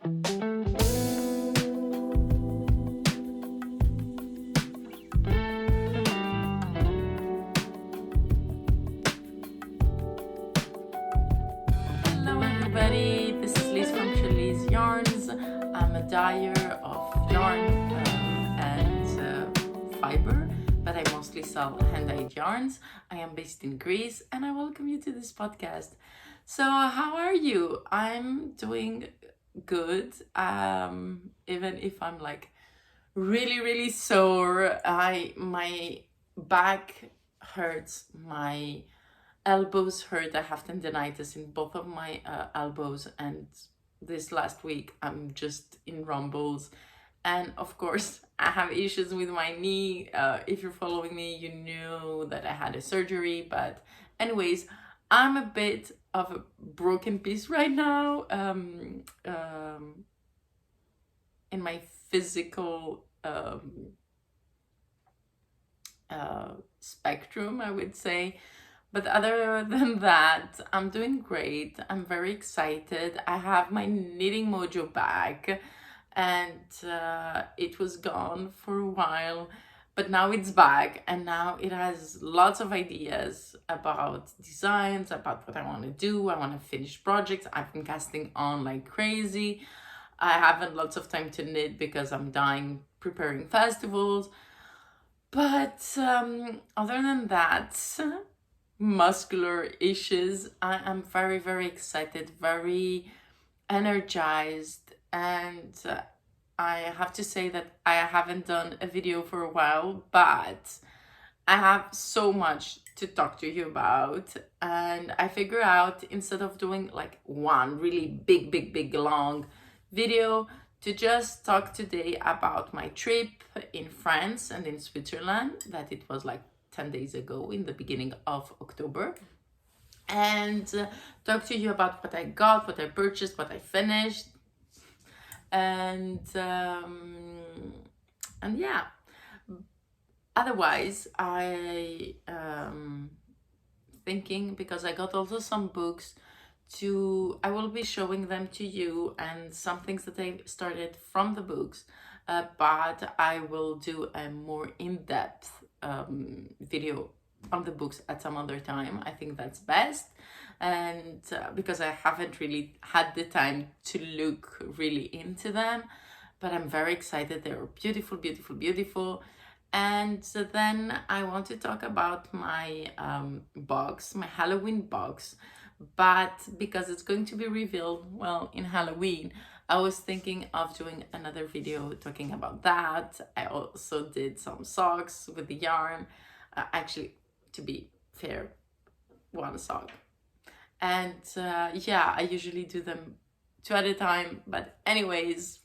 Hello everybody, this is Liz from Liz Yarns. I'm a dyer of yarn and fiber, but I mostly sell hand-dyed yarns. I am based in Greece and I welcome you to this podcast. So how are you? I'm doing good, even if I'm like really sore. My back hurts, my elbows hurt. I have tendonitis in both of my elbows, and this last week I'm just in rumbles. And of course, I have issues with my knee. If you're following me, you know that I had a surgery. But anyways, I'm a bit of a broken piece right now in my physical spectrum, I would say. But other than that, I'm doing great. I'm very excited. I have my knitting mojo back, and it was gone for a while, but now it's back, and now it has lots of ideas about designs, about what I want to do. I want to finish projects. I've been casting on like crazy. I haven't lots of time to knit because I'm dying preparing festivals. But other than that, muscular issues, I am very excited, very energized, and I have to say that I haven't done a video for a while, but I have so much to talk to you about, and I figure out, instead of doing like one really big long video, to just talk today about my trip in France and in Switzerland, that it was like 10 days ago in the beginning of October, and talk to you about what I got, what I purchased, what I finished, and yeah. Otherwise, I thinking, because I got also some books I will be showing them to you, and some things that I started from the books, but I will do a more in-depth video on the books at some other time. I think that's best, and because I haven't really had the time to look really into them, but I'm very excited. They're beautiful. And then I want to talk about my box, my Halloween box, but because it's going to be revealed, well, in Halloween, I was thinking of doing another video talking about that. I also did some socks with the yarn, actually, to be fair, one sock. And yeah, I usually do them 2 at a time, but anyways,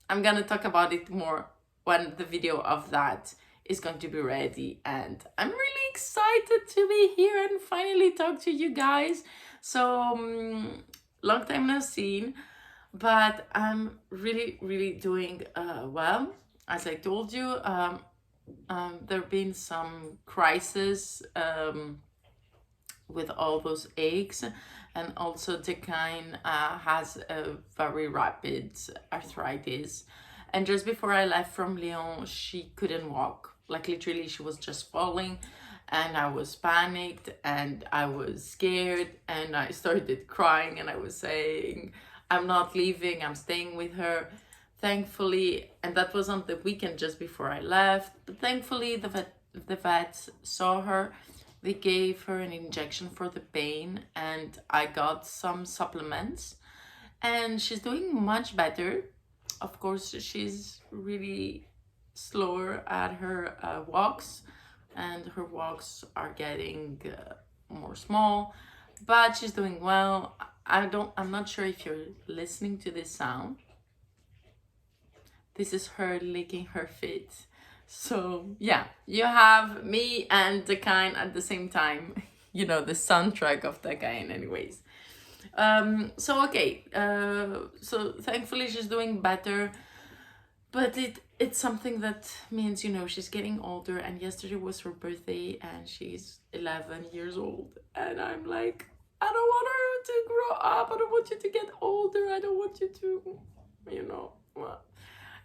I'm gonna talk about it more when the video of that is going to be ready, and I'm really excited to be here and finally talk to you guys. So long time no seen, but I'm really doing well. As I told you, there have been some crisis with all those aches, and also Decline has a very rapid arthritis. And just before I left from Lyon, she couldn't walk. Like literally, she was just falling, and I was panicked and I was scared, and I started crying, and I was saying, I'm not leaving, I'm staying with her. Thankfully, and that was on the weekend just before I left, but thankfully the vets saw her. They gave her an injection for the pain, and I got some supplements, and she's doing much better. Of course, she's really slower at her walks, and her walks are getting more small, but she's doing well. I'm not sure if you're listening to this sound. This is her licking her feet. So yeah, you have me and Decline at the same time. You know, the soundtrack of Decline anyways. So okay, so thankfully she's doing better, but it's something that means, you know, she's getting older, and yesterday was her birthday, and she's 11 years old, and I'm like, I don't want her to grow up, I don't want you to get older, I don't want you to,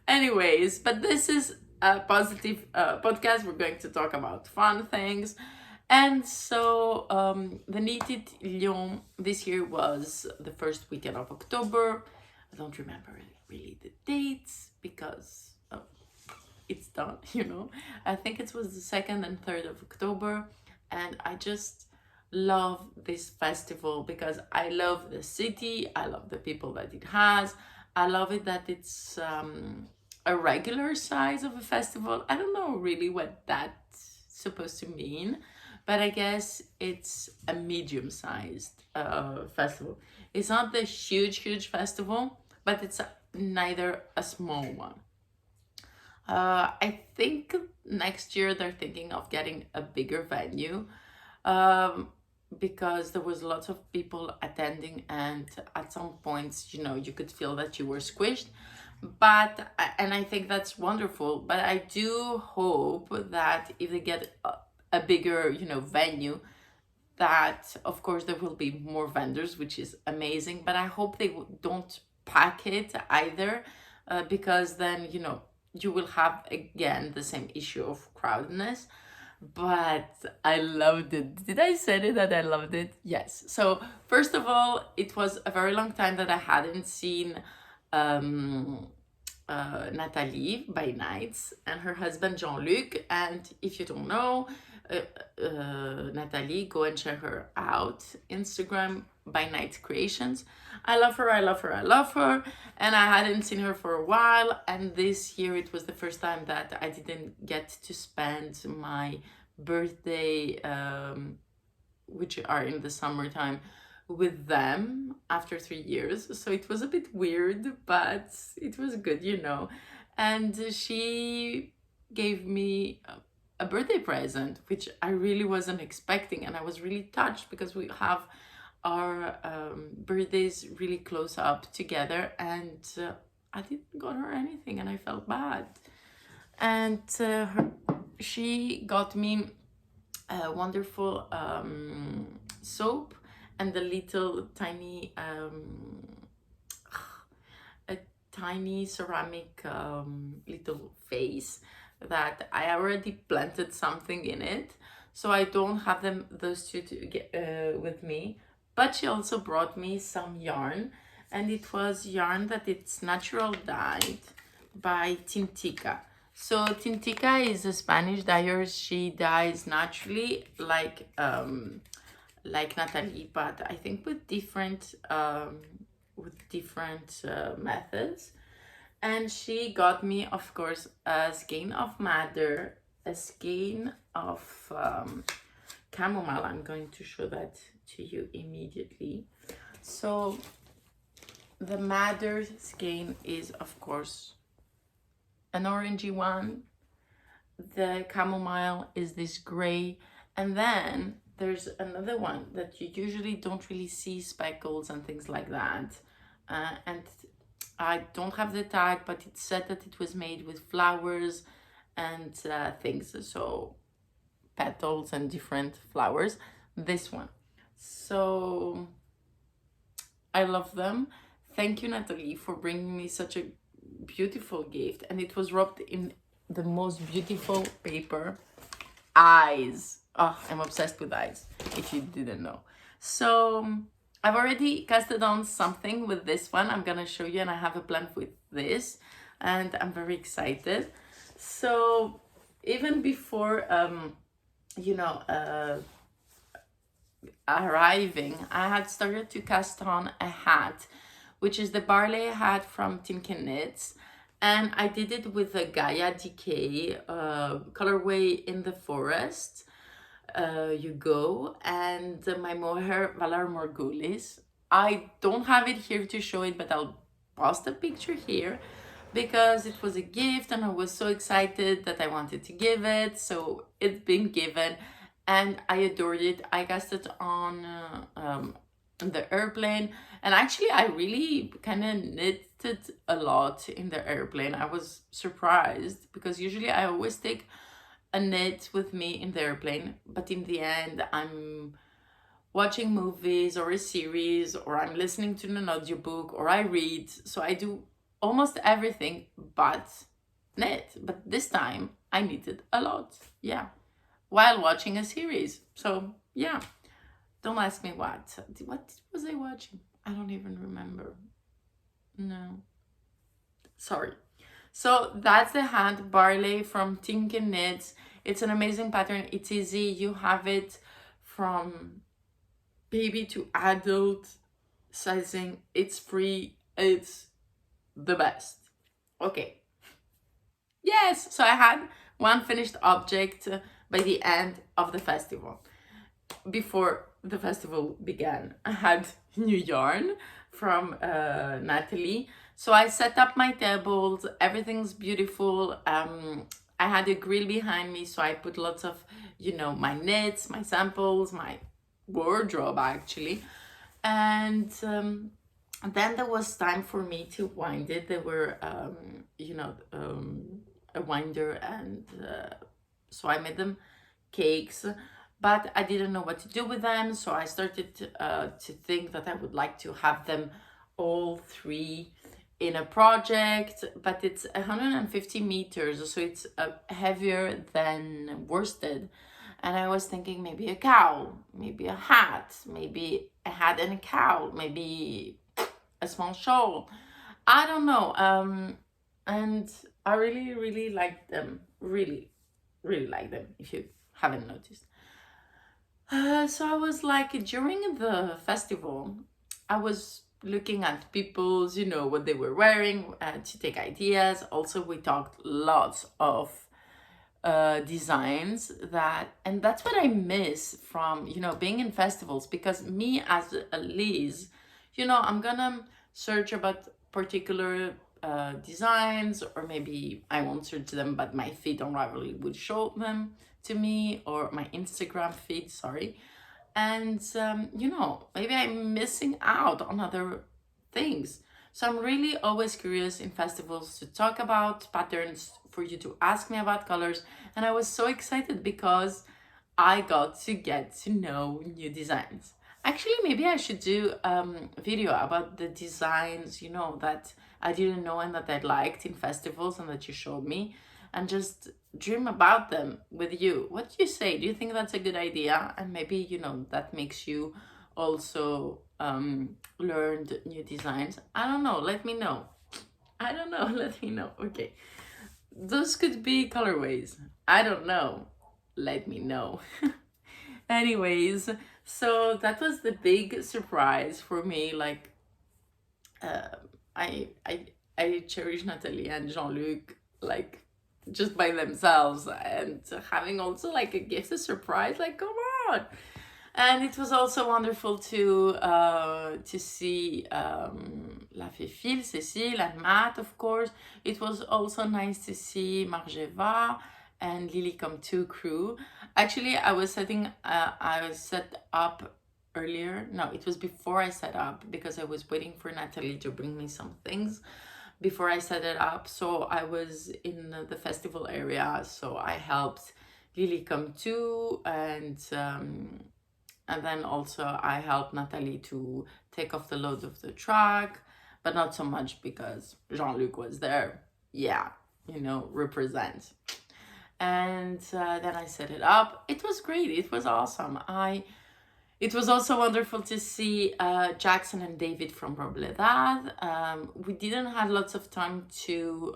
Anyways, but this is a positive podcast. We're going to talk about fun things. And so the Knitted Lyon this year was the first weekend of October. I don't remember really the dates because it's done, you know. I think it was the 2nd and 3rd of October. And I just love this festival because I love the city, I love the people that it has. I love it that it's a regular size of a festival. I don't know really what that's supposed to mean, but I guess it's a medium-sized festival. It's not the huge festival, but it's neither a small one. I think next year they're thinking of getting a bigger venue, because there was lots of people attending, and at some points, you know, you could feel that you were squished. And I think that's wonderful. But I do hope that if they get a bigger, you know, venue, that of course there will be more vendors, which is amazing. But I hope they don't pack it either, because then, you know, you will have again the same issue of crowdedness. But I loved it. Did I say it that I loved it? Yes. So first of all, it was a very long time that I hadn't seen Nathalie by Nights and her husband Jean-Luc. And if you don't know, Nathalie, go and check her out. Instagram by Night Creations. I love her, I love her, I love her. And I hadn't seen her for a while. And this year it was the first time that I didn't get to spend my birthday, which are in the summertime, with them after 3 years. So it was a bit weird, but it was good, you know. And she gave me a birthday present, which I really wasn't expecting. And I was really touched because we have our birthdays really close up together, and I didn't got her anything, and I felt bad. And she got me a wonderful soap and the little tiny a tiny ceramic little vase that I already planted something in it, so I don't have those two to get with me. But she also brought me some yarn, and it was yarn that it's natural dyed by Tintica. So Tintica is a Spanish dyer. She dyes naturally like Natalie, but I think with different methods. And she got me, of course, a skein of madder, a skein of chamomile. I'm going to show that to you immediately. So the madder skein is, of course, an orangey one. The chamomile is this gray, and then there's another one that you usually don't really see speckles and things like that. And I don't have the tag, but it said that it was made with flowers and things, so petals and different flowers. This one. So I love them. Thank you, Natalie, for bringing me such a beautiful gift. And it was wrapped in the most beautiful paper. Eyes. Oh, I'm obsessed with eyes, if you didn't know. So I've already casted on something with this one. I'm gonna show you, and I have a plan with this, and I'm very excited. So even before, arriving, I had started to cast on a hat, which is the Barley hat from Timken Knits. And I did it with the Gaia Decay colorway in the forest. You go, and my mohair Valar Morghulis. I don't have it here to show it, but I'll post a picture here because it was a gift and I was so excited that I wanted to give it. So it's been given and I adored it. I cast it on the airplane, and actually I really kind of knitted a lot in the airplane. I was surprised because usually I always take a knit with me in the airplane, but in the end I'm watching movies or a series, or I'm listening to an audiobook, or I read. So I do almost everything but knit. But this time I knitted a lot, yeah, while watching a series. So yeah, don't ask me what was I watching. I don't even remember. No, sorry. So that's the hand barley from Tinkin Knits. It's an amazing pattern. It's easy. You have it from baby to adult sizing. It's free. It's the best. Okay. Yes. So I had one finished object by the end of the festival. Before the festival began, I had new yarn from Natalie. So I set up my tables, everything's beautiful. I had a grill behind me, so I put lots of, my knits, my samples, my wardrobe actually. And then there was time for me to wind it. There were, a winder, and so I made them cakes, but I didn't know what to do with them. So I started to think that I would like to have them all three in a project, but it's 150 meters, so it's heavier than worsted. And I was thinking maybe a cowl, maybe a hat, maybe a hat and a cowl, maybe a small shawl. I don't know. And I really, really like them. Really, really like them, if you haven't noticed. So I was like, during the festival, I was looking at people's, what they were wearing to take ideas. Also, we talked lots of designs and that's what I miss from, being in festivals, because me as a Liz, I'm gonna search about particular designs, or maybe I won't search them, but my feed on Ravelry would show them to me, or my Instagram feed, sorry. And maybe I'm missing out on other things. So I'm really always curious in festivals to talk about patterns, for you to ask me about colors. And I was so excited because I got to know new designs. Actually, maybe I should do a video about the designs, that I didn't know and that I liked in festivals and that you showed me, and just dream about them with you. What do you say? Do you think that's a good idea? And maybe, that makes you also learned new designs. I don't know. Let me know. I don't know. Let me know. Okay. Those could be colorways. I don't know. Let me know. Anyways, so that was the big surprise for me. Like, I cherish Natalie and Jean-Luc, like, just by themselves, and having also like a gift, a surprise, like, come on. And it was also wonderful to see La Féfile, Cécile, and Matt, of course. It was also nice to see Margeva and Lily Come To crew. Actually, I set up earlier. No, it was before I set up, because I was waiting for Natalie to bring me some things before I set it up. So I was in the festival area, so I helped Lily Come To, and then also I helped Natalie to take off the load of the truck, but not so much because Jean-Luc was there. Yeah, represent. And then I set it up. It was great. It was awesome. It was also wonderful to see Jackson and David from Robledad. We didn't have lots of time to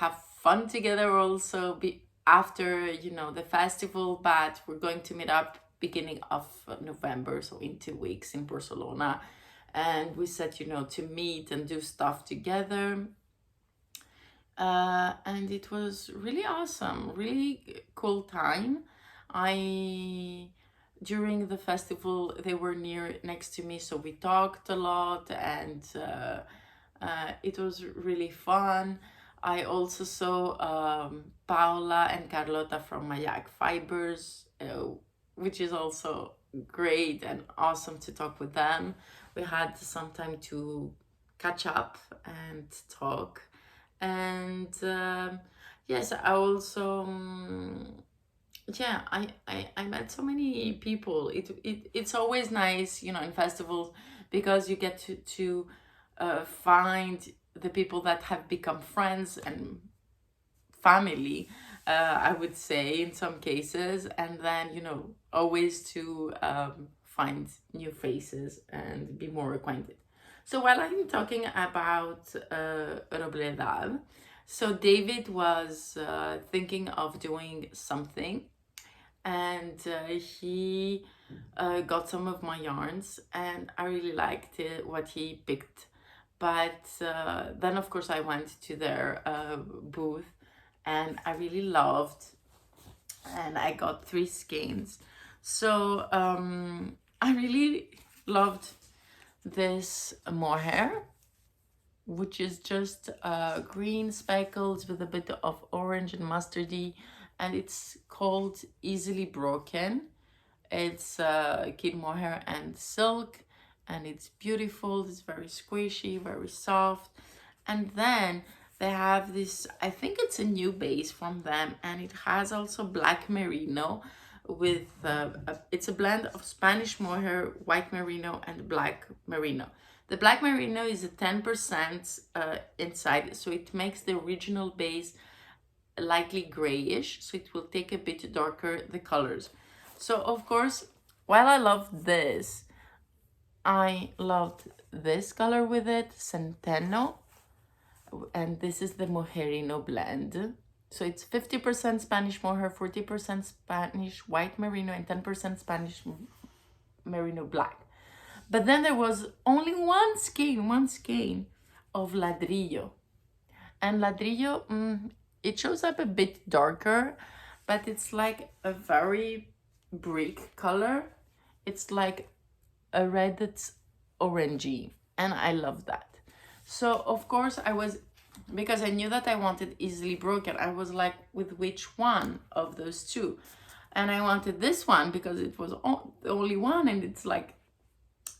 have fun together also after, the festival, but we're going to meet up beginning of November, so in 2 weeks in Barcelona. And we said, to meet and do stuff together. And it was really awesome, really cool time. During the festival, they were next to me, so we talked a lot, and it was really fun. I also saw Paola and Carlota from Mayak Fibers, which is also great and awesome to talk with them. We had some time to catch up and talk. And yes, I also I met so many people. It's always nice, in festivals, because you get to find the people that have become friends and family, I would say in some cases, and then, you know, always to find new faces and be more acquainted. So while I'm talking about Robledad, so David was thinking of doing something, and he got some of my yarns, and I really liked it, what he picked. But then, of course, I went to their booth, and I really loved, and I got 3 skeins. So I really loved this mohair, which is just green speckles with a bit of orange and mustardy, and it's called Easily Broken. It's kid mohair and silk, and it's beautiful. It's very squishy, very soft. And then they have this, I think it's a new base from them, and it has also black merino with it's a blend of Spanish mohair, white merino, and black merino. The black merino is a 10% inside, so it makes the original base lightly grayish, so it will take a bit darker the colors. So of course, while I love this, I loved this color with it, Centeno, and this is the Mojerino blend. So it's 50% Spanish mohair, 40% Spanish white merino, and 10% Spanish merino black. But then there was only one skein of ladrillo. And ladrillo, it shows up a bit darker, but it's like a very brick color. It's like a red that's orangey, and I love that. So of course I was, because I knew that I wanted Easily Broken, I was like, with which one of those two? And I wanted this one because it was the only one, and it's like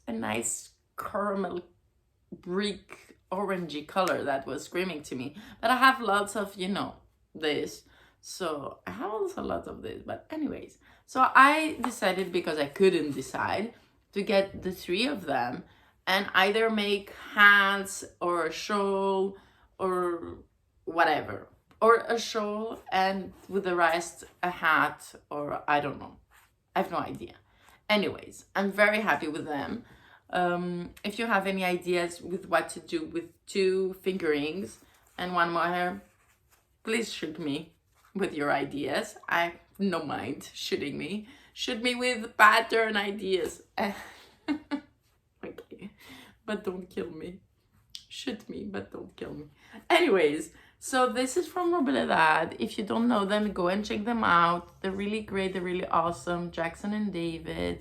a nice caramel brick orangey color that was screaming to me. But I have lots of, you know, this. So I have also lots of this. But anyways, so I decided, because I couldn't decide, to get the 3 of them and either make hats or a shawl or whatever. Or a shawl and with the rest a hat, or I don't know. I have no idea. Anyways, I'm very happy with them. If you have any ideas with what to do with 2 fingerings and 1 mohair, please shoot me with your ideas. I no mind shooting me. Shoot me with pattern ideas. Okay, but don't kill me. Shoot me, but don't kill me. Anyways, so this is from Robledad. If you don't know them, go and check them out. They're really great. They're really awesome. Jackson and David.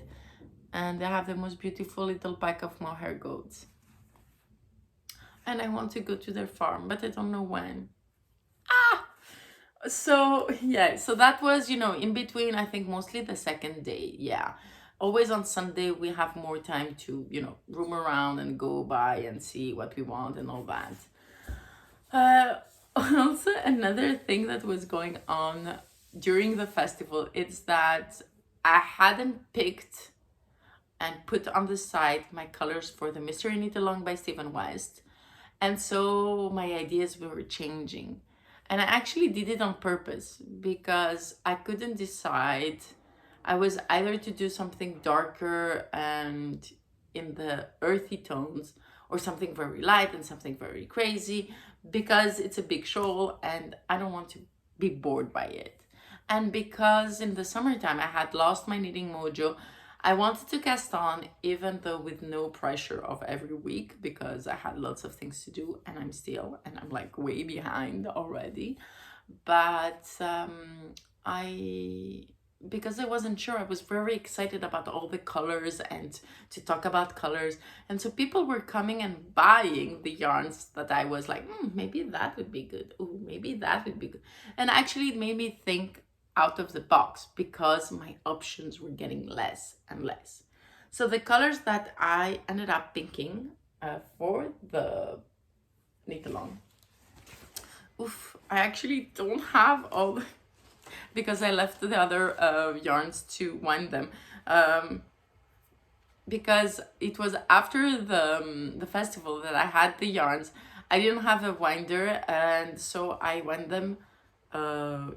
And they have the most beautiful little pack of mohair goats. And I want to go to their farm, but I don't know when. So yeah, so that was, you know, in between, I think mostly the second day. Yeah, always on Sunday we have more time to, you know, roam around and go by and see what we want and all that. Also, another thing that was going on during the festival is that I hadn't picked and put on the side my colors for the Mystery Knit Along by Stephen West, and so my ideas were changing. And I actually did it on purpose because I couldn't decide. I was either to do something darker and in the earthy tones, or something very light and something very crazy, because it's a big shawl and I don't want to be bored by it. And because in the summertime I had lost my knitting mojo, I wanted to cast on, even though with no pressure of every week, because I had lots of things to do, and I'm like way behind already. But because I wasn't sure, I was very excited about all the colors and to talk about colors. And so people were coming and buying the yarns that I was like, maybe that would be good. Oh, maybe that would be good. And actually it made me think out of the box, because my options were getting less and less. So the colors that I ended up picking for the knit along, I actually don't have all because I left the other yarns to wind them. because it was after the festival that I had the yarns. I didn't have a winder, and so I went them,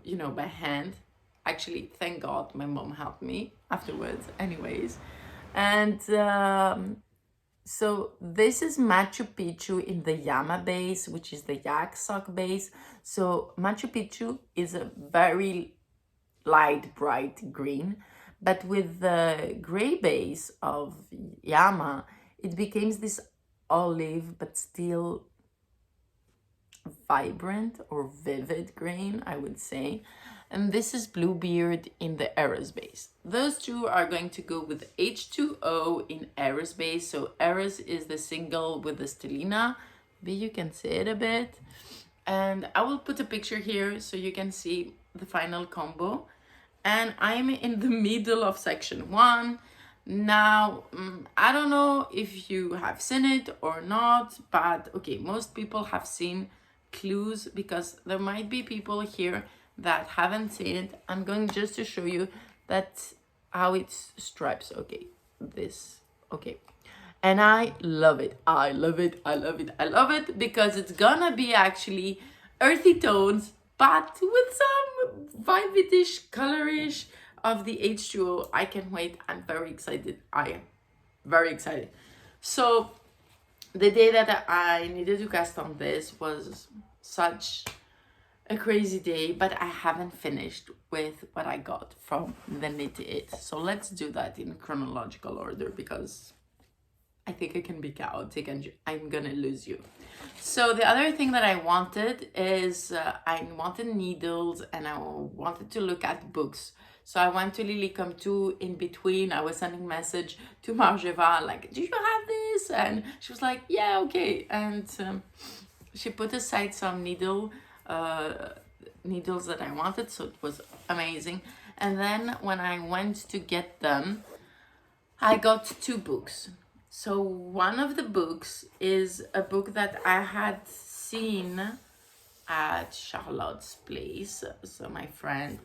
you know, by hand. Actually, thank God my mom helped me afterwards. Anyways, and so this is Machu Picchu in the Llama base, which is the yak sock base. So Machu Picchu is a very light, bright green, but with the gray base of Llama, it becomes this olive, but still vibrant or vivid green, I would say. And this is Bluebeard in the Eros base. Those two are going to go with H2O in Eros base. So Eros is the single with the stellina. Maybe you can see it a bit. And I will put a picture here so you can see the final combo. And I'm in the middle of section 1. Now, I don't know if you have seen it or not, but okay, most people have seen clues because there might be people here that haven't seen it. I'm going just to show you that how it's stripes. Okay, this, okay. And I love it. I love it. I love it. I love it because it's gonna be actually earthy tones, but with some vibey-ish, colorish of the H2O. I can't wait. I'm very excited. I am very excited. So the day that I needed to cast on this was such a crazy day, but I haven't finished with what I got from the Knit It. So let's do that in chronological order because I think it can be chaotic and I'm gonna lose you. So the other thing that I wanted is I wanted needles and I wanted to look at books. So I went to Lily Come To in between. I was sending message to Marjeva like, do you have this? And she was like, yeah, okay. And she put aside some needles that I wanted, so it was amazing. And then when I went to get them, I got 2 books. So one of the books is a book that I had seen at Charlotte's place. So my friend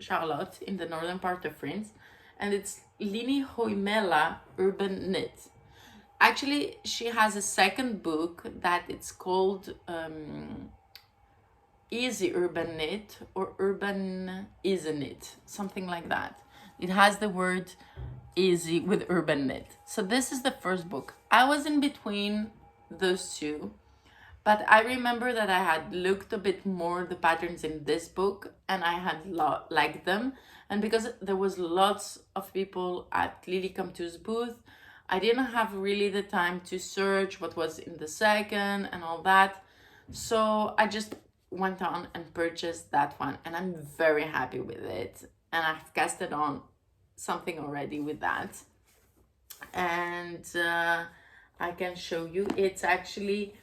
Charlotte in the northern part of France, and it's Lini Hoimela Urban Knit. Actually, she has a second book that it's called Easy Urban Knit or Urban Easy Knit, something like that. It has the word easy with Urban Knit. So this is the first book. I was in between those two, but I remember that I had looked a bit more the patterns in this book and I had liked them. And because there was lots of people at Lily Come To's booth, I didn't have really the time to search what was in the second and all that. So I just went on and purchased that one and I'm very happy with it. And I've casted on something already with that. And I can show you. It's actually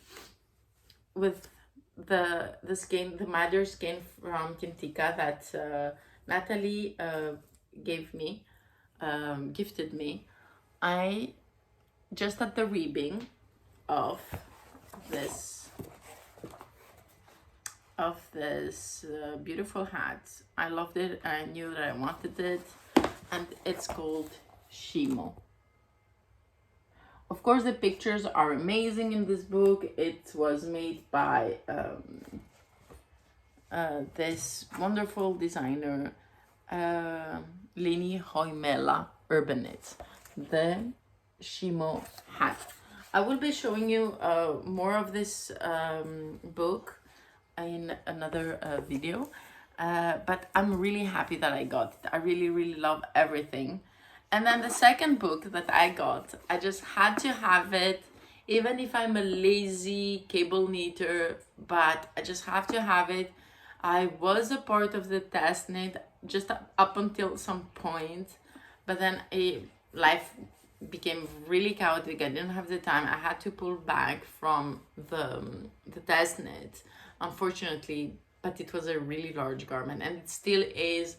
with the skein, the Madder skein from Kintika that Natalie gifted me. I just at the ribbing of this beautiful hat. I loved it. I knew that I wanted it, and it's called Shimo. Of course, the pictures are amazing in this book. It was made by this wonderful designer, Lini Hoimela Urban Knit, the Shimo hat. I will be showing you more of this book in another video, but I'm really happy that I got it. I really love everything. And then the second book that I got, I just had to have it, even if I'm a lazy cable knitter, but I just have to have it. I was a part of the test knit just up until some point, but then life became really chaotic. I didn't have the time. I had to pull back from the test knit, unfortunately, but it was a really large garment and it still is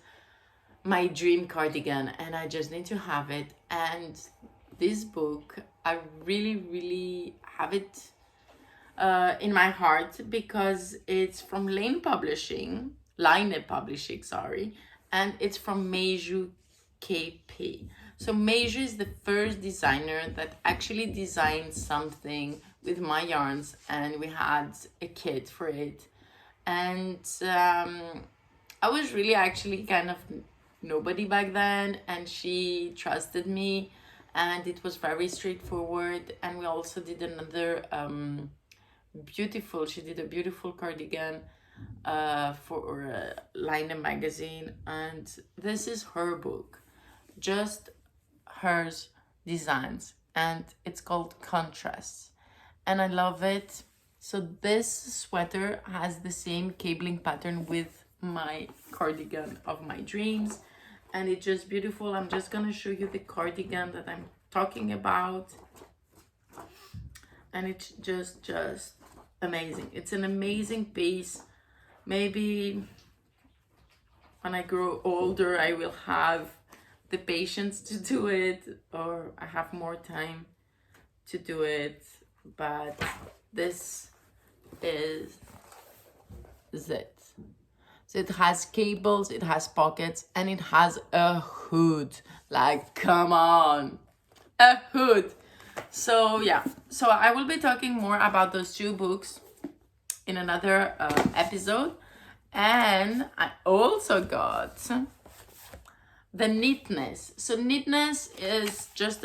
my dream cardigan and I just need to have it. And this book, I really have it in my heart because it's from Lane Publishing, sorry, and it's from Meiju KP. So Meiju is the first designer that actually designed something with my yarns, and we had a kit for it. And I was really actually kind of nobody back then, and she trusted me, and it was very straightforward. And we also did another she did a beautiful cardigan for Lyon magazine, and this is her book, just hers designs, and it's called Contrasts, and I love it. So this sweater has the same cabling pattern with my cardigan of my dreams, and it's just beautiful. I'm just gonna show you the cardigan that I'm talking about, and it's just amazing. It's an amazing piece. Maybe when I grow older I will have the patience to do it, or I have more time to do it, but this is it. So it has cables, it has pockets, and it has a hood. Like, come on, a hood. So yeah, so I will be talking more about those two books in another episode. And I also got the Neatness. So Neatness is just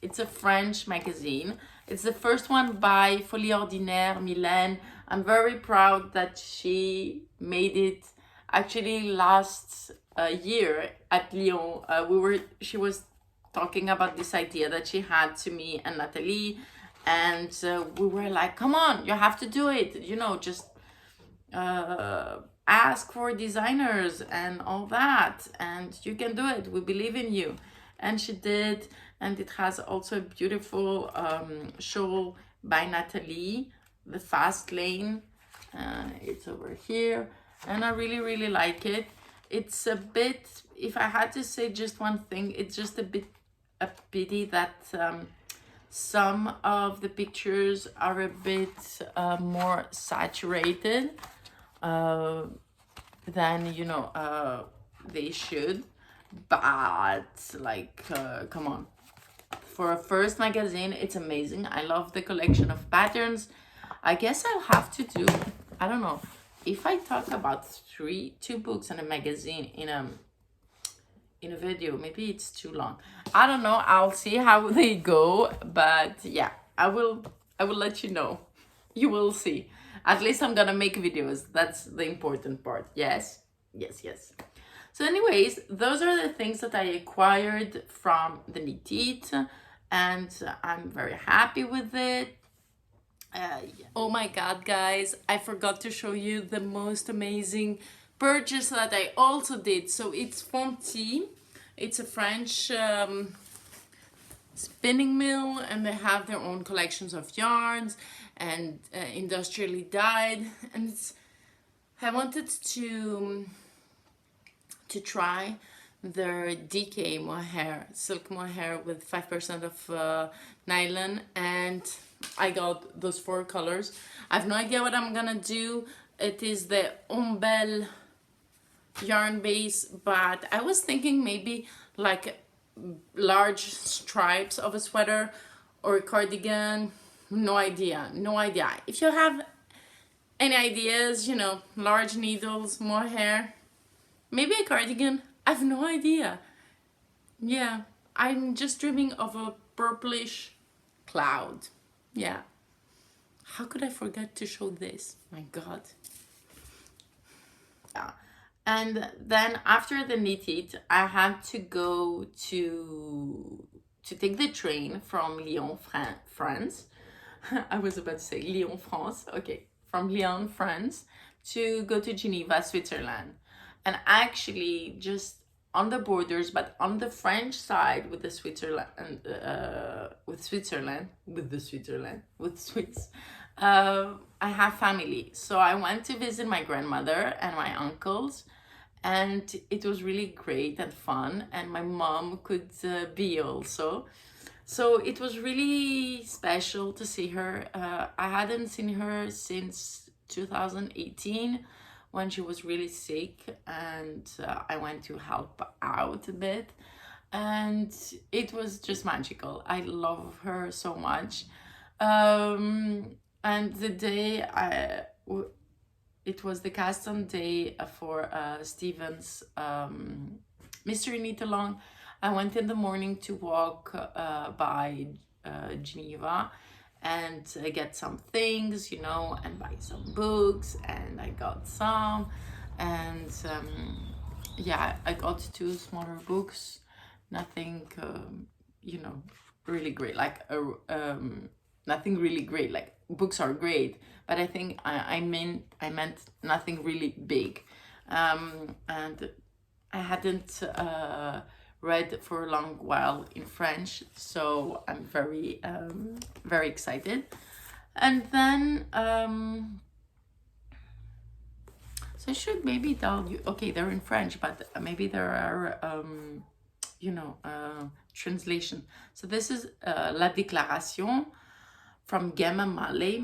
it's a French magazine. It's the first one by Folie Ordinaire, Mylène. I'm very proud that she made it. Actually, last year at Lyon, she was talking about this idea that she had to me and Natalie, and we were like, come on, you have to do it, just ask for designers and all that, and you can do it, we believe in you. And she did. And it has also a beautiful shawl by Natalie, the Fast Lane. It's over here, and I really like it. It's a bit, if I had to say just one thing, it's just a pity that some of the pictures are a bit more saturated than they should. But like, come on, for a first magazine, it's amazing. I love the collection of patterns. I guess I'll have to do, I don't know, if I talk about two books and a magazine in a video, maybe it's too long. I don't know, I'll see how they go, but yeah, I will let you know. You will see. At least I'm gonna make videos. That's the important part. Yes. So anyways, those are the things that I acquired from the Knit, and I'm very happy with it. Yeah. Oh my god, guys, I forgot to show you the most amazing purchase that I also did. So it's Fonty. It's a French spinning mill, and they have their own collections of yarns and industrially dyed. And I wanted to try their DK mohair, silk mohair with 5% of nylon, and I got those 4 colors. I have no idea what I'm gonna do. It is the Ombel yarn base, but I was thinking maybe like large stripes of a sweater or a cardigan. No idea. If you have any ideas, large needles, mohair, maybe a cardigan, I have no idea. Yeah, I'm just dreaming of a purplish cloud. Yeah. How could I forget to show this? My god. Yeah. And then after the Knit, I had to go to take the train from Lyon, France. I was about to say Lyon, France. Okay, from Lyon, France, to go to Geneva, Switzerland. And actually, just on the borders, but on the French side with the Switzerland, with Swiss, I have family. So I went to visit my grandmother and my uncles, and it was really great and fun. And my mom could be also. So it was really special to see her. I hadn't seen her since 2018 when she was really sick, and I went to help out a bit. and it was just magical. I love her so much. And the day it was the cast on day for Stephen's Mystery Knit Along. I went in the morning to walk by Geneva and get some things, and buy some books, and I got some, and yeah, I got 2 smaller books, nothing, really great, like nothing really great, like books are great, but I think I meant nothing really big, and I hadn't read for a long while in French, so I'm very very excited. And then so I should maybe tell you, okay, they're in French, but maybe there are translation. So this is La Déclaration from Gemma Mallet,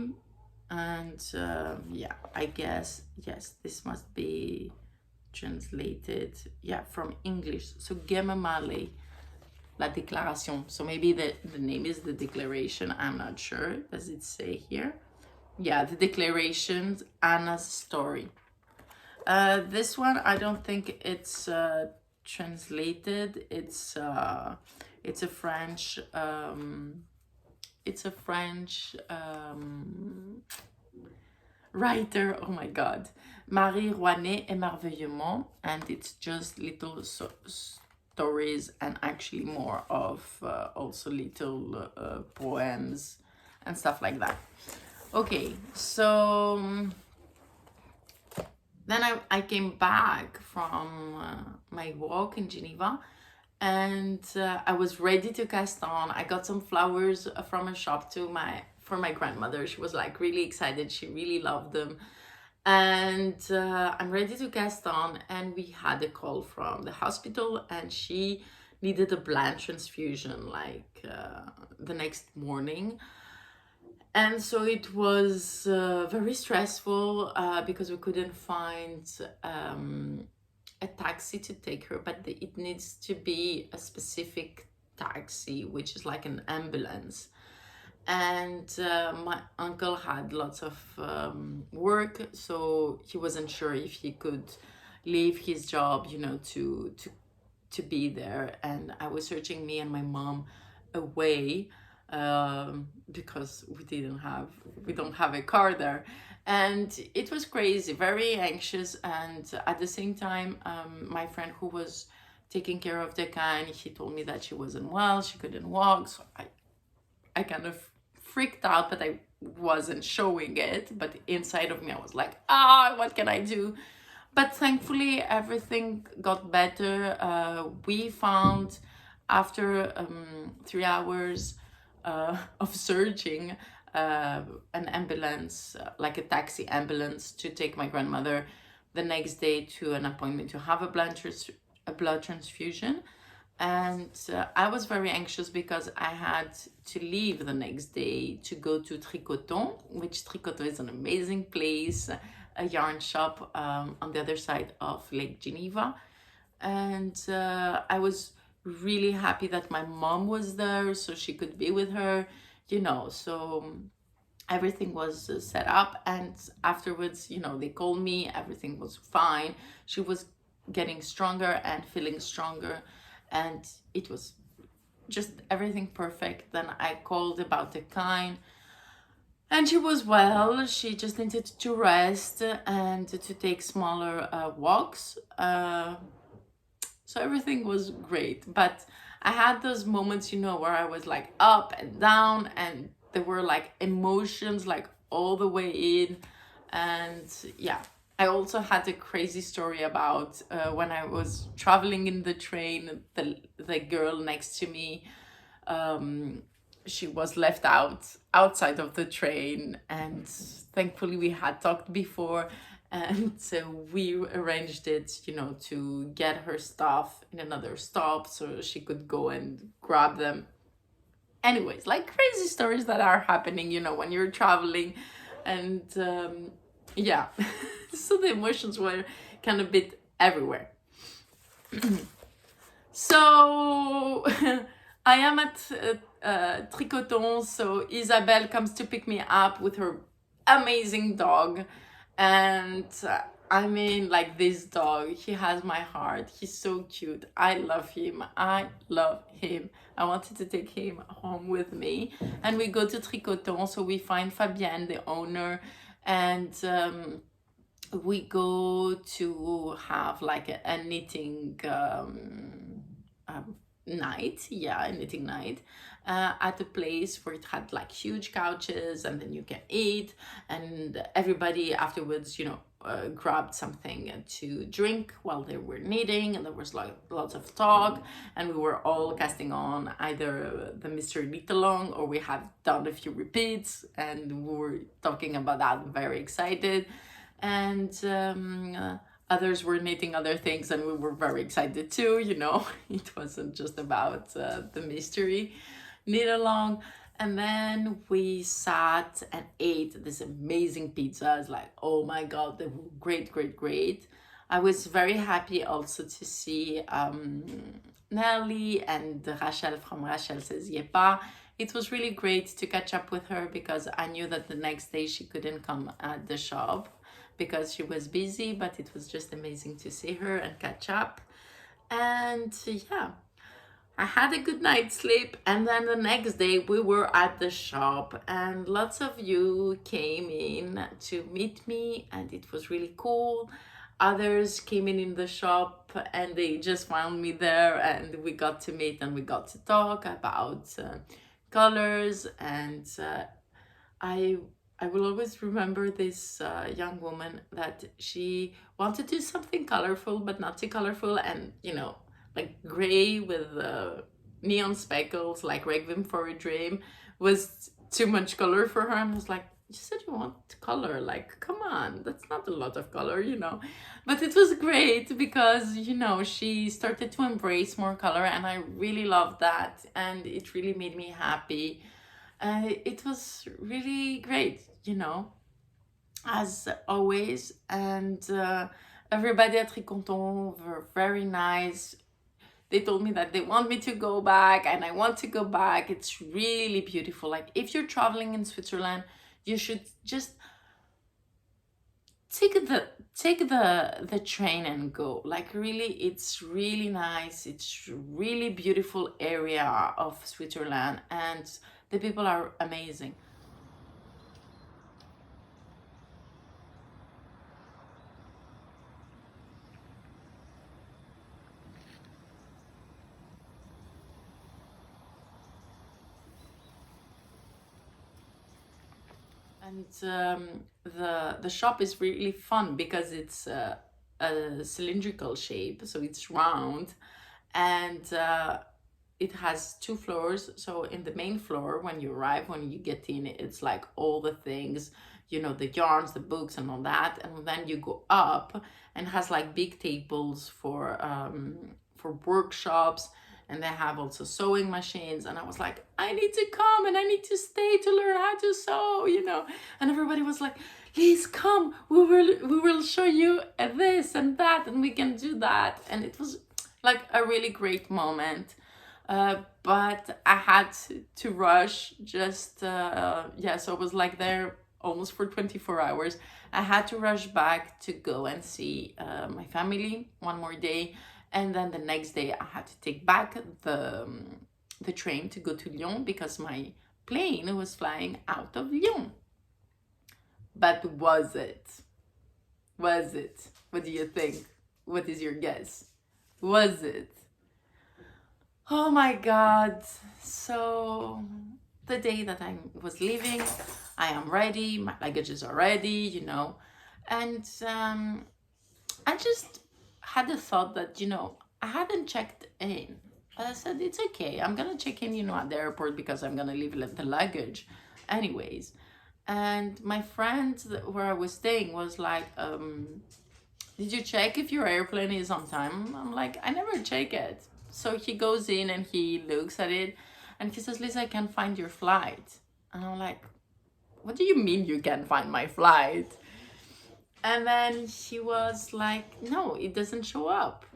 and yeah, I guess, yes, this must be translated, yeah, from English. So Gemma Mallet, La Déclaration. So maybe the name is The Declaration, I'm not sure. Does it say here? Yeah, The Declaration, Anna's Story. This one, I don't think it's translated. It's a French writer, oh my god, Marie Rouanet Émerveillement, and it's just little stories, and actually more of also little poems and stuff like that. Okay, so then I came back from my walk in Geneva, and I was ready to cast on. I got some flowers from a shop for my grandmother. She was like really excited. She really loved them. And I'm ready to cast on, and we had a call from the hospital, and she needed a blood transfusion like the next morning. And so it was very stressful because we couldn't find a taxi to take her, but it needs to be a specific taxi, which is like an ambulance. And my uncle had lots of work, so he wasn't sure if he could leave his job, to be there. And I was searching, me and my mom, a way because we don't have a car there, and it was crazy, very anxious. And at the same time, my friend who was taking care of the can, he told me that she wasn't well, she couldn't walk. So I kind of freaked out, but I wasn't showing it. But inside of me, I was like, what can I do? But thankfully, everything got better. We found, after 3 hours of searching, an ambulance, like a taxi ambulance, to take my grandmother the next day to an appointment to have a blood transfusion. And I was very anxious because I had to leave the next day to go to Tricoton, which Tricoton is an amazing place, a yarn shop on the other side of Lake Geneva. And I was really happy that my mom was there so she could be with her, so everything was set up. And afterwards, they called me, everything was fine. She was getting stronger and feeling stronger, and it was just everything perfect. Then I called about the kind, and she was well. She just needed to rest and to take smaller walks. So everything was great. But I had those moments, where I was like up and down, and there were like emotions like all the way in. And yeah, I also had a crazy story about when I was traveling in the train, the girl next to me, she was left outside of the train, and thankfully we had talked before, and so we arranged it, to get her stuff in another stop so she could go and grab them. Anyways, like crazy stories that are happening, when you're traveling. And yeah, so the emotions were kind of a bit everywhere. So I am at Tricoton, so Isabelle comes to pick me up with her amazing dog. And I mean, like, this dog, he has my heart. He's so cute. I love him. I love him. I wanted to take him home with me. And we go to Tricoton, so we find Fabienne, the owner, and we go to have like a knitting night, yeah, a knitting night, at a place where it had like huge couches, and then you can eat, and everybody afterwards, grabbed something to drink while they were knitting, and there was like lots of talk, and we were all casting on either the Mr. Knit Along, or we have done a few repeats, and we were talking about that, very excited. And others were knitting other things, and we were very excited too. It wasn't just about the mystery knit along. And then we sat and ate this amazing pizzas. Like, oh my god, they were great, great, great. I was very happy also to see Nelly and Rachel from Rachel Says Yepa. It was really great to catch up with her, because I knew that the next day she couldn't come at the shop because she was busy, but it was just amazing to see her and catch up. And yeah, I had a good night's sleep, and then the next day we were at the shop, and lots of you came in to meet me, and it was really cool. Others came in the shop, and they just found me there, and we got to meet, and we got to talk about colors. And I will always remember this young woman that she wanted to do something colorful, but not too colorful, and like gray with neon speckles, like Requiem for a Dream, was too much color for her. And I was like, you said you want color, like, come on, that's not a lot of color. But it was great because she started to embrace more color, and I really loved that, and it really made me happy. It was really great, as always. And everybody at Tricoton were very nice. They told me that they want me to go back, and I want to go back. It's really beautiful. Like, if you're traveling in Switzerland, you should just take the train and go. Like, really, it's really nice. It's really beautiful area of Switzerland, and the people are amazing. And the shop is really fun because it's a cylindrical shape, so it's round, and it has two floors. So in the main floor, when you arrive, when you get in, it's like all the things, the yarns, the books, and all that. And then you go up, and has like big tables for workshops, and they have also sewing machines. And I was like, I need to come, and I need to stay to learn how to sew. And everybody was like, please come, we will show you this and that, and we can do that. And it was like a really great moment. But I had to rush, just so I was like there almost for 24 hours. I had to rush back to go and see my family one more day, and then the next day I had to take back the train to go to Lyon, because my plane was flying out of Lyon. But was it? Was it? What do you think? What is your guess? Was it? Oh my god. So the day that I was leaving, I am ready, my luggages are ready, and I just had the thought that, I hadn't checked in. I said, it's okay, I'm gonna check in, at the airport, because I'm gonna leave the luggage anyways. And my friend where I was staying was like, did you check if your airplane is on time? I'm like, I never check it. So he goes in and he looks at it, and he says, Lisa, I can't find your flight. And I'm like, what do you mean you can't find my flight? And then he was like, no, it doesn't show up.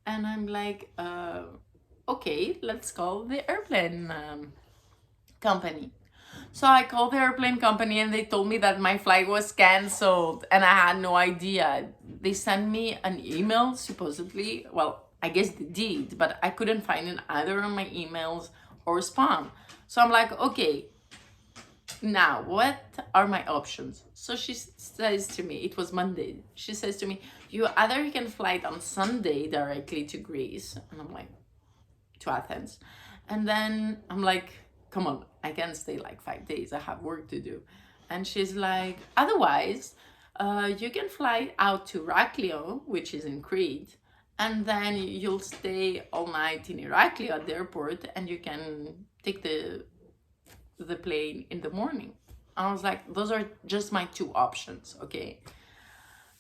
And I'm like, okay, let's call the airplane company. So I called the airplane company and they told me that my flight was canceled and I had no idea. They sent me an email, supposedly. Well, I guess they did, but I couldn't find it either on my emails or spam. So I'm like, okay, now what are my options? So she says to me, it was Monday. She says to me, you either can fly on Sunday directly to Greece. And I'm like, to Athens. And then I'm like, come on, I can't stay like 5 days. I have work to do. And she's like, otherwise, you can fly out to Lyon, which is in Crete, and then you'll stay all night in Heraklion at the airport, and you can take the plane in the morning. I was like, those are just my two options, okay?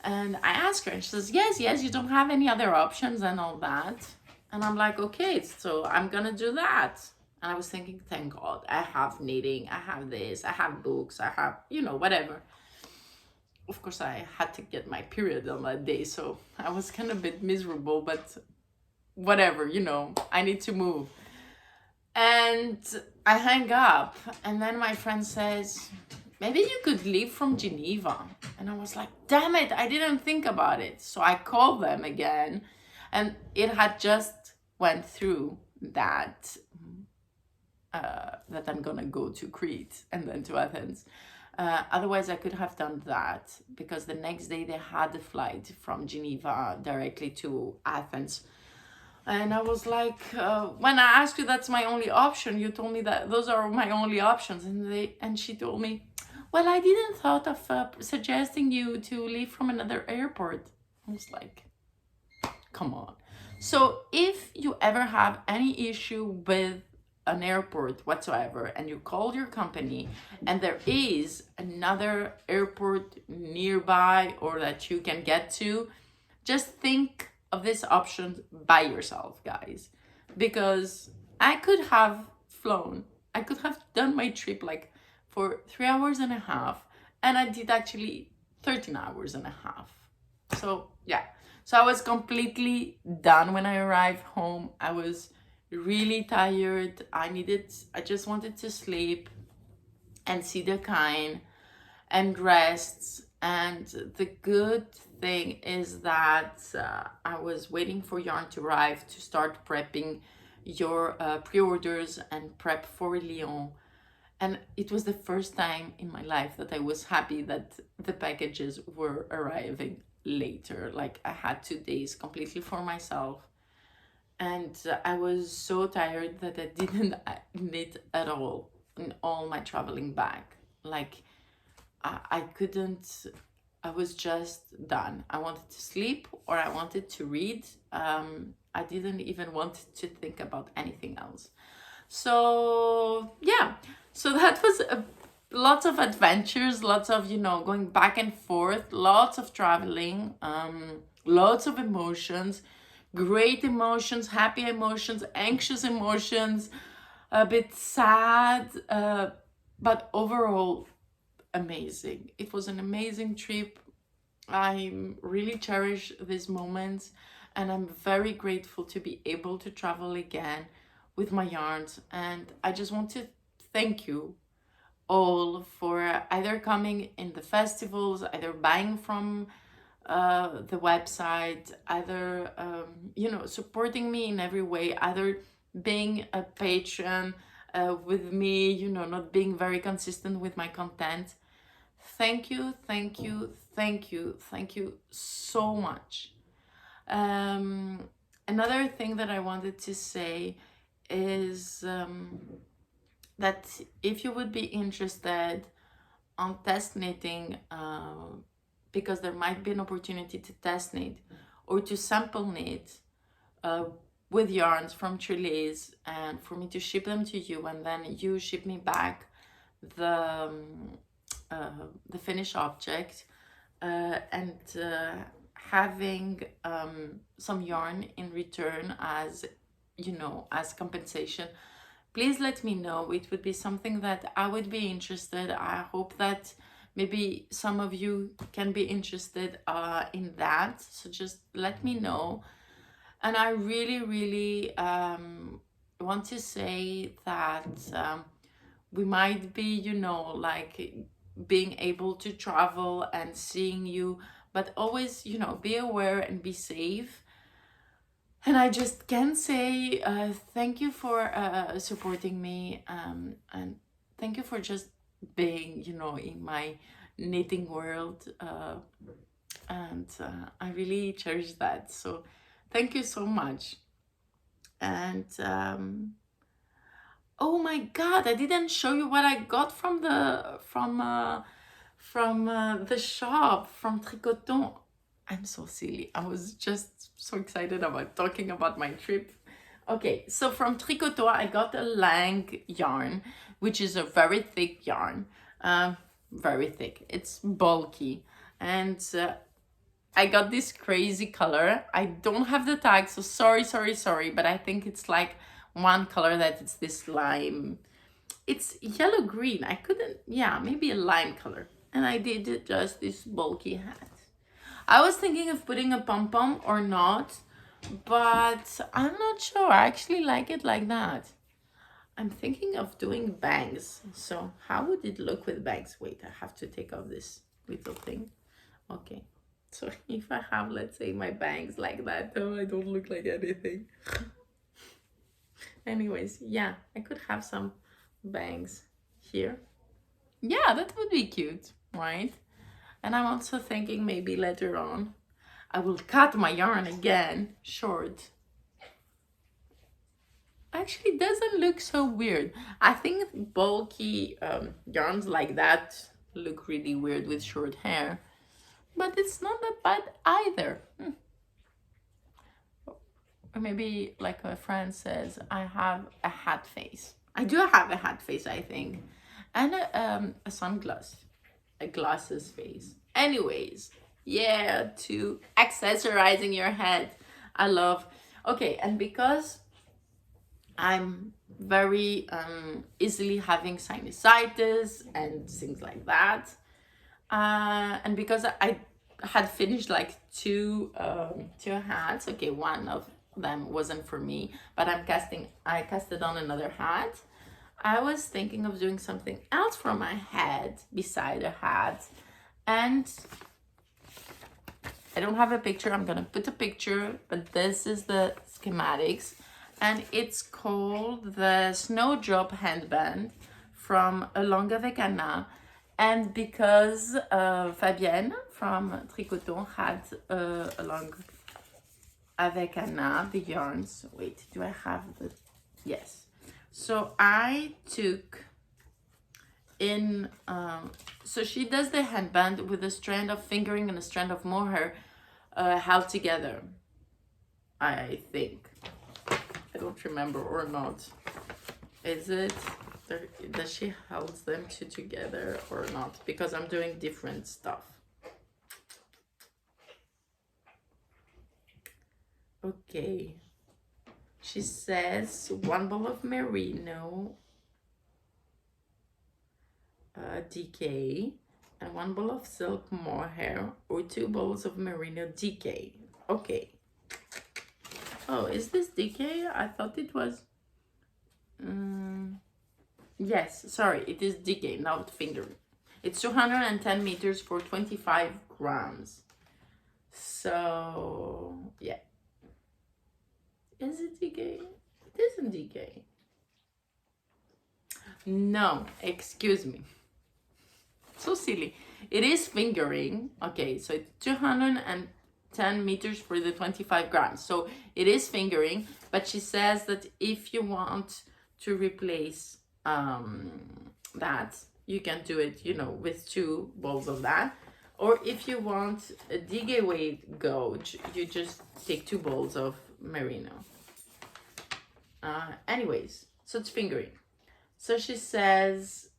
And I asked her, and she says, yes, you don't have any other options and all that. And I'm like, okay, so I'm gonna do that. And I was thinking, thank God, I have knitting, I have this, I have books, I have, whatever. Of course, I had to get my period on that day, so I was kind of a bit miserable, but whatever, I need to move. And I hang up, and then my friend says, maybe you could leave from Geneva. And I was like, damn it, I didn't think about it. So I called them again, and it had just went through that I'm gonna go to Crete and then to Athens. Otherwise, I could have done that, because the next day they had the flight from Geneva directly to Athens. And I was like, when I asked you that's my only option, you told me that those are my only options. And she told me, well, I didn't thought of suggesting you to leave from another airport. I was like, come on. So if you ever have any issue with an airport whatsoever, and you call your company and there is another airport nearby or that you can get to, just think of this option by yourself, guys, because I could have flown, I could have done my trip like for 3 hours and a half, and I did actually 13 hours and a half. So yeah, so I was completely done when I arrived home. I was really tired. I just wanted to sleep and see the kind and rest. And the good thing is that I was waiting for yarn to arrive to start prepping your pre-orders and prep for Lyon. And it was the first time in my life that I was happy that the packages were arriving later. Like, I had 2 days completely for myself. And I was so tired that I didn't knit at all in all my traveling bag. Like, I couldn't, I was just done. I wanted to sleep or I wanted to read. I didn't even want to think about anything else. So yeah, so that was lots of adventures, lots of, going back and forth, lots of traveling, lots of emotions, great emotions, happy emotions, anxious emotions, a bit sad, but overall amazing. It was an amazing trip. I really cherish these moments, and I'm very grateful to be able to travel again with my yarns. And I just want to thank you all for either coming in the festivals, either buying from the website, either supporting me in every way, either being a patron with me, not being very consistent with my content. Thank you, thank you, thank you, thank you so much. Another thing that I wanted to say is that if you would be interested on test knitting, because there might be an opportunity to test knit or to sample knit with yarns from Trellis, and for me to ship them to you, and then you ship me back the finished object, and having some yarn in return as as compensation, please let me know. It would be something that I would be interested. I hope that maybe some of you can be interested in that, so just let me know. And I really want to say that we might be, you know, like being able to travel and seeing you, but always, you know, be aware and be safe. And I just can say thank you for supporting me, and thank you for just being, you know, in my knitting world. And I really cherish that. So thank you so much. And oh my God, I didn't show you what I got from the shop from Tricoton. I'm so silly. I was just so excited about talking about my trip. Okay, so from Tricoton, I got a Lang yarn, which is a very thick yarn. Very thick. It's bulky. And I got this crazy color. I don't have the tag, so sorry, but I think it's like one color that it's this lime. It's yellow green. I couldn't, yeah, maybe a lime color. And I did just this bulky hat. I was thinking of putting a pom-pom or not, but I'm not sure. I actually like it like that. I'm thinking of doing bangs. So how would it look with bangs? Wait, I have to take off this little thing. Okay. So if I have, let's say, my bangs like that, oh, I don't look like anything. Anyways, yeah, I could have some bangs here. Yeah, that would be cute, right? And I'm also thinking maybe later on, I will cut my yarn again, short. Actually, it doesn't look so weird. I think bulky yarns like that look really weird with short hair. But it's not that bad either. Or maybe, like a friend says, I have a hat face. I do have a hat face, I think. And a sunglass. A glasses face. Anyways, yeah, to accessorizing your head. I love. Okay, and because I'm very easily having sinusitis and things like that, and because I had finished like two hats. Okay, one of them wasn't for me, but I casted on another hat. I was thinking of doing something else for my head beside a hat, and I don't have a picture. I'm gonna put a picture, but this is the schematics, and it's called the Snowdrop Handband from A Langue avec Anna. And because Fabienne from Tricoton had a Langue avec Anna, the yarns. Wait, do I have the... Yes. So I took in... so she does the headband with a strand of fingering and a strand of mohair held together, I think. I don't remember or not. Is it... Does she hold them two together or not? Because I'm doing different stuff. Okay. She says 1 ball of merino DK and 1 ball of silk mohair or 2 balls of merino DK. Okay. Oh, is this DK? I thought it was... Yes, sorry, it is DK, not fingering. It's 210 meters for 25 grams. So, yeah. Is it DK? It isn't DK. No, excuse me. So silly. It is fingering. Okay, so it's 210 meters for the 25 grams. So it is fingering, but she says that if you want to replace that, you can do it, you know, with 2 balls of that. Or if you want a DK weight gauge, you just take 2 balls of merino. Anyways, so it's fingering. So she says,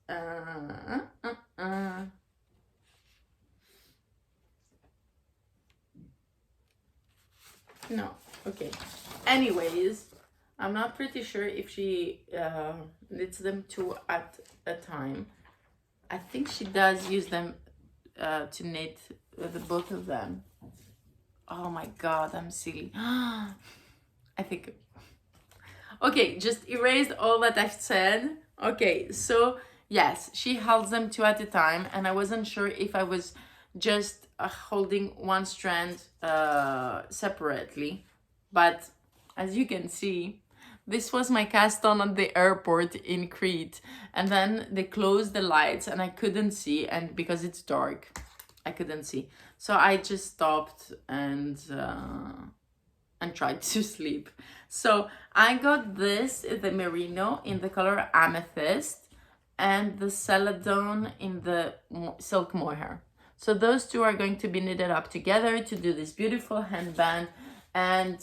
no, okay. Anyways, I'm not pretty sure if she knits them 2 at a time. I think she does use them to knit the both of them. Oh my god, I'm silly. I think. Okay, just erased all that I've said. Okay, so yes, she holds them two at a time, and I wasn't sure if I was just holding one strand separately. But as you can see, this was my cast on at the airport in Crete, and then they closed the lights and I couldn't see, and because it's dark, I couldn't see. So I just stopped and tried to sleep. So I got this, the merino in the color amethyst, and the celadon in the silk mohair. So those two are going to be knitted up together to do this beautiful handband, and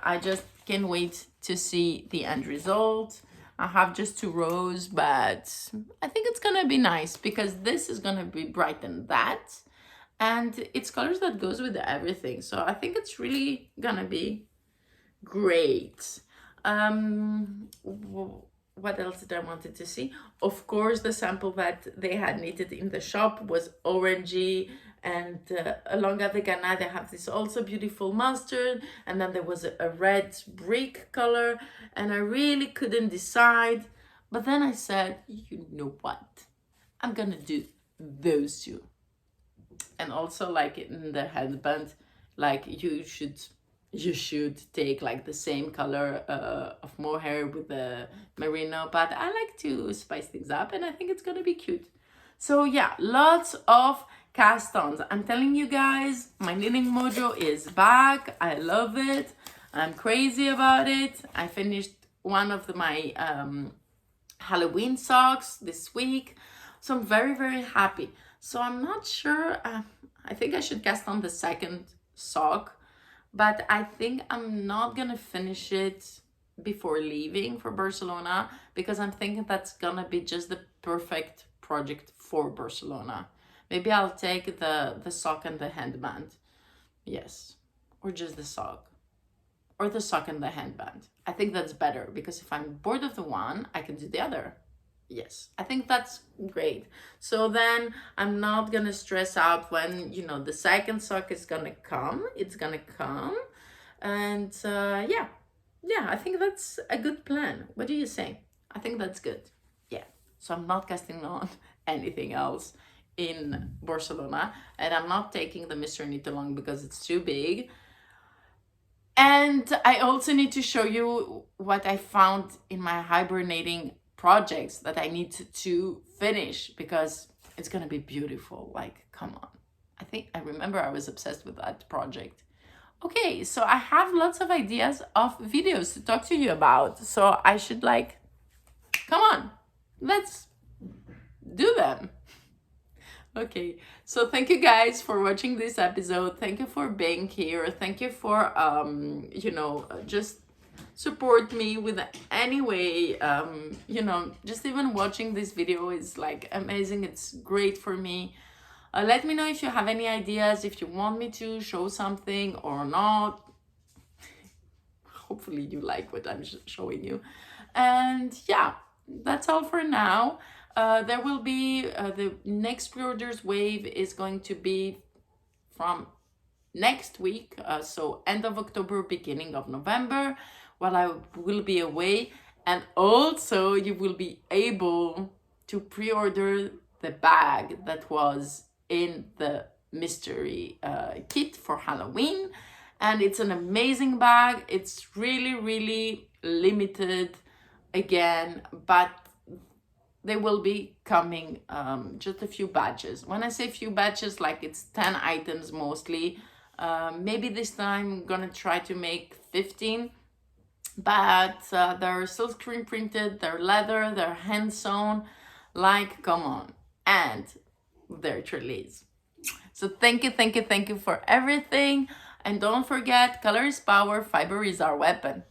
I just can't wait to see the end result. I have just 2 rows, but I think it's gonna be nice because this is gonna be bright than that, and it's colors that goes with everything. So I think it's really gonna be great. What else did I wanted to see? Of course, the sample that they had knitted in the shop was orangey, and along at the Ghana they have this also beautiful mustard, and then there was a red brick color, and I really couldn't decide. But then I said, you know what? I'm gonna do those two. And also, like in the headband, like you should take like the same color of mohair with the merino, but I like to spice things up, and I think it's gonna be cute. So yeah, lots of cast-ons. I'm telling you guys, my knitting mojo is back. I love it. I'm crazy about it. I finished one of my Halloween socks this week, so I'm very, very happy. So I'm not sure, I think I should cast on the second sock, but I think I'm not gonna finish it before leaving for Barcelona, because I'm thinking that's gonna be just the perfect project for Barcelona. Maybe I'll take the sock and the handband. Yes, or just the sock. Or the sock and the handband. I think that's better, because if I'm bored of the one, I can do the other. Yes, I think that's great. So then I'm not gonna stress out when, you know, the second sock is gonna come. It's gonna come. And yeah, I think that's a good plan. What do you say? I think that's good. Yeah, so I'm not casting on anything else in Barcelona, and I'm not taking the Mr. Knit along because it's too big. And I also need to show you what I found in my hibernating projects that I need to finish, because it's gonna be beautiful. Like, come on. I remember I was obsessed with that project. Okay, so I have lots of ideas of videos to talk to you about. So I should, like, come on, let's do them. Okay, so thank you guys for watching this episode. Thank you for being here. Thank you for, you know, just support me with any way. You know, just even watching this video is like amazing. It's great for me. Let me know if you have any ideas, if you want me to show something or not. Hopefully you like what I'm showing you. And yeah, that's all for now. There will be the next pre-orders wave is going to be from next week, so end of October, beginning of November, while I will be away. And also you will be able to pre-order the bag that was in the mystery kit for Halloween, and it's an amazing bag. It's really, really limited again, but they will be coming, just a few batches. When I say few batches, like it's 10 items mostly. Maybe this time I'm gonna try to make 15, but they're still screen printed, they're leather, they're hand sewn, like, come on. And they're trellis. So thank you for everything. And don't forget, color is power, fiber is our weapon.